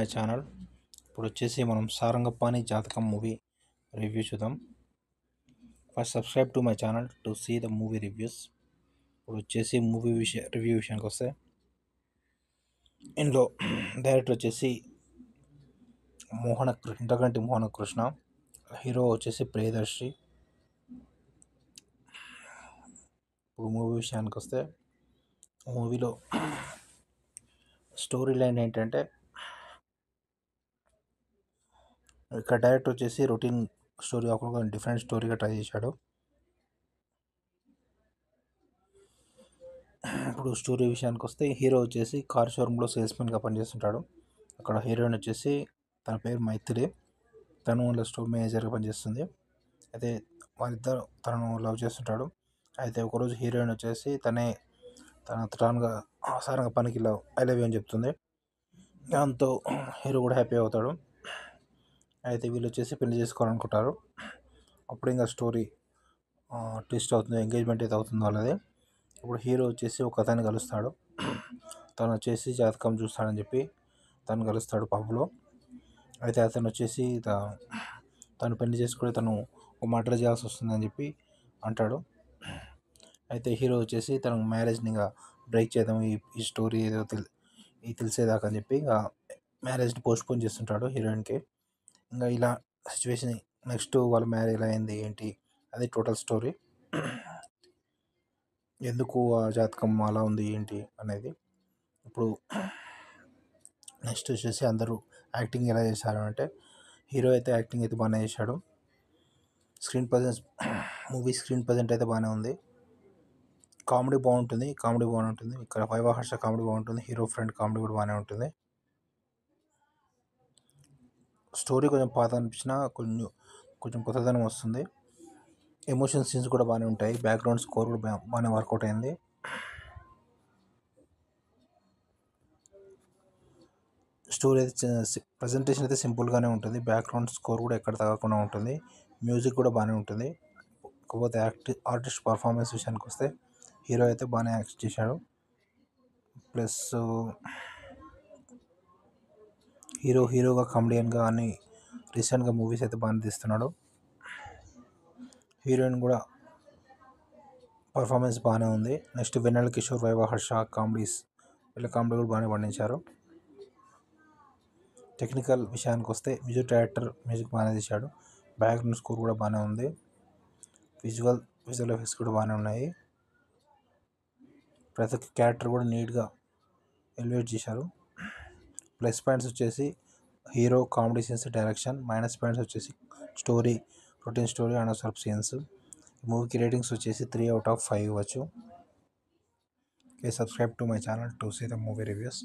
My channel. ఇప్పుడు వచ్చేసి మనం సారంగపాణి జాతకం మూవీ రివ్యూ చూద్దాం. First subscribe to my channel to see the movie reviews. ఇప్పుడు వచ్చేసి మూవీ రివ్యూ విషయానికి వస్తే, ఇందులో డైరెక్టర్ వచ్చేసి ఇంటగంటి మోహన కృష్ణ, హీరో వచ్చేసి ప్రియదర్శి. ఇప్పుడు మూవీ విషయానికి వస్తే, మూవీలో స్టోరీ లైన్ ఏంటంటే, ఇక్కడ డైరెక్టర్ వచ్చేసి రొటీన్ స్టోరీ కాకుండా డిఫరెంట్ స్టోరీగా ట్రై చేశాడు. ఇప్పుడు స్టోరీ విషయానికి వస్తే, హీరో వచ్చేసి కార్ షోరూంలో సేల్స్మెన్గా పనిచేస్తుంటాడు. అక్కడ హీరోయిన్ వచ్చేసి తన పేరు మైథిలి, తను వాళ్ళ స్టోర్ మేనేజర్గా పనిచేస్తుంది. అయితే వాళ్ళిద్దరు తనను లవ్ చేస్తుంటాడు. అయితే ఒకరోజు హీరోయిన్ వచ్చేసి తనగా సారంగ పనికి ఐ లవ్ యూ అని చెప్తుంది. దాంతో హీరో కూడా హ్యాపీ అవుతాడు. అయితే వీళ్ళు వచ్చేసి పెళ్లి చేసుకోవాలనుకుంటారు. అప్పుడు ఇంకా స్టోరీ ట్విస్ట్ అవుతుంది, ఎంగేజ్మెంట్ అయితే అవుతుంది వాళ్ళది. ఇప్పుడు హీరో వచ్చేసి ఒక అతన్ని కలుస్తాడు. తను వచ్చేసి జాతకం చూస్తాడని చెప్పి తను కలుస్తాడు పబ్లో. అయితే అతను వచ్చేసి తను పెళ్లి చేసుకుని తను ఒక మర్డర్ చేయాల్సి వస్తుందని చెప్పి అంటాడు. అయితే హీరో వచ్చేసి తన మ్యారేజ్ని ఇంకా బ్రేక్ చేద్దాం, ఈ స్టోరీ ఏదో తెలిసేదాకా అని చెప్పి ఇంకా మ్యారేజ్ని పోస్ట్పోన్ చేస్తుంటాడు హీరోయిన్కి. ఇంకా ఇలా సిచ్యువేషన్ నెక్స్ట్ వాళ్ళ మ్యారేజ్ ఎలా అయింది ఏంటి అది టోటల్ స్టోరీ. ఎందుకు ఆ జాతకం అలా ఉంది ఏంటి అనేది. ఇప్పుడు నెక్స్ట్ వచ్చేసి అందరూ యాక్టింగ్ ఎలా చేశారు అంటే, హీరో అయితే యాక్టింగ్ అయితే బాగానే చేశాడు. మూవీ స్క్రీన్ ప్రజెంట్ అయితే బాగానే ఉంది. కామెడీ బాగుంటుంది. ఇక్కడ వైవా హర్ష కామెడీ బాగుంటుంది. హీరో ఫ్రెండ్ కామెడీ కూడా బాగానే ఉంటుంది. స్టోరీ కొంచెం పాత అనిపించినా కొంచెం కొత్తదనం వస్తుంది. ఎమోషన్ సీన్స్ కూడా బాగానే ఉంటాయి. బ్యాక్గ్రౌండ్ స్కోర్ కూడా బాగానే వర్కౌట్ అయింది. స్టోరీ అయితే ప్రజెంటేషన్ అయితే సింపుల్గానే ఉంటుంది. బ్యాక్గ్రౌండ్ స్కోర్ కూడా ఎక్కడ తగ్గకుండా ఉంటుంది. మ్యూజిక్ కూడా బాగానే ఉంటుంది. కాకపోతే ఆర్టిస్ట్ పర్ఫార్మెన్స్ విషయానికి వస్తే, హీరో అయితే బాగానే యాక్ట్ చేశాడు. ప్లస్ హీరోగా కామెడియన్గా అన్ని రీసెంట్గా మూవీస్ అయితే బాగానే తీస్తున్నాడు. హీరోయిన్ కూడా పర్ఫార్మెన్స్ బాగానే ఉంది. నెక్స్ట్ వెన్నెల కిషోర్, వైవా హర్ష వీళ్ళ కామెడీ కూడా బాగానే పండించారు. టెక్నికల్ విషయానికి వస్తే, మ్యూజిక్ డైరెక్టర్ మ్యూజిక్ బాగానే తీశాడు. బ్యాక్గ్రౌండ్ స్కోర్ కూడా బాగానే ఉంది. విజువల్ ఎఫెక్ట్స్ కూడా బాగానే ఉన్నాయి. ప్రతి ఒక్క క్యారెక్టర్ కూడా నీట్గా ఎలివేట్ చేశారు. ప్లస్ పాయింట్స్ వచ్చేసి hero comedy scenes, direction. Minus points వచ్చేసి స్టోరీ, రొటీన్ స్టోరీ, అనవసరపు సీన్స్. మూవీకి రేటింగ్స్ వచ్చేసి 3/5 ఇవ్వచ్చు. Subscribe to my channel to see the movie reviews.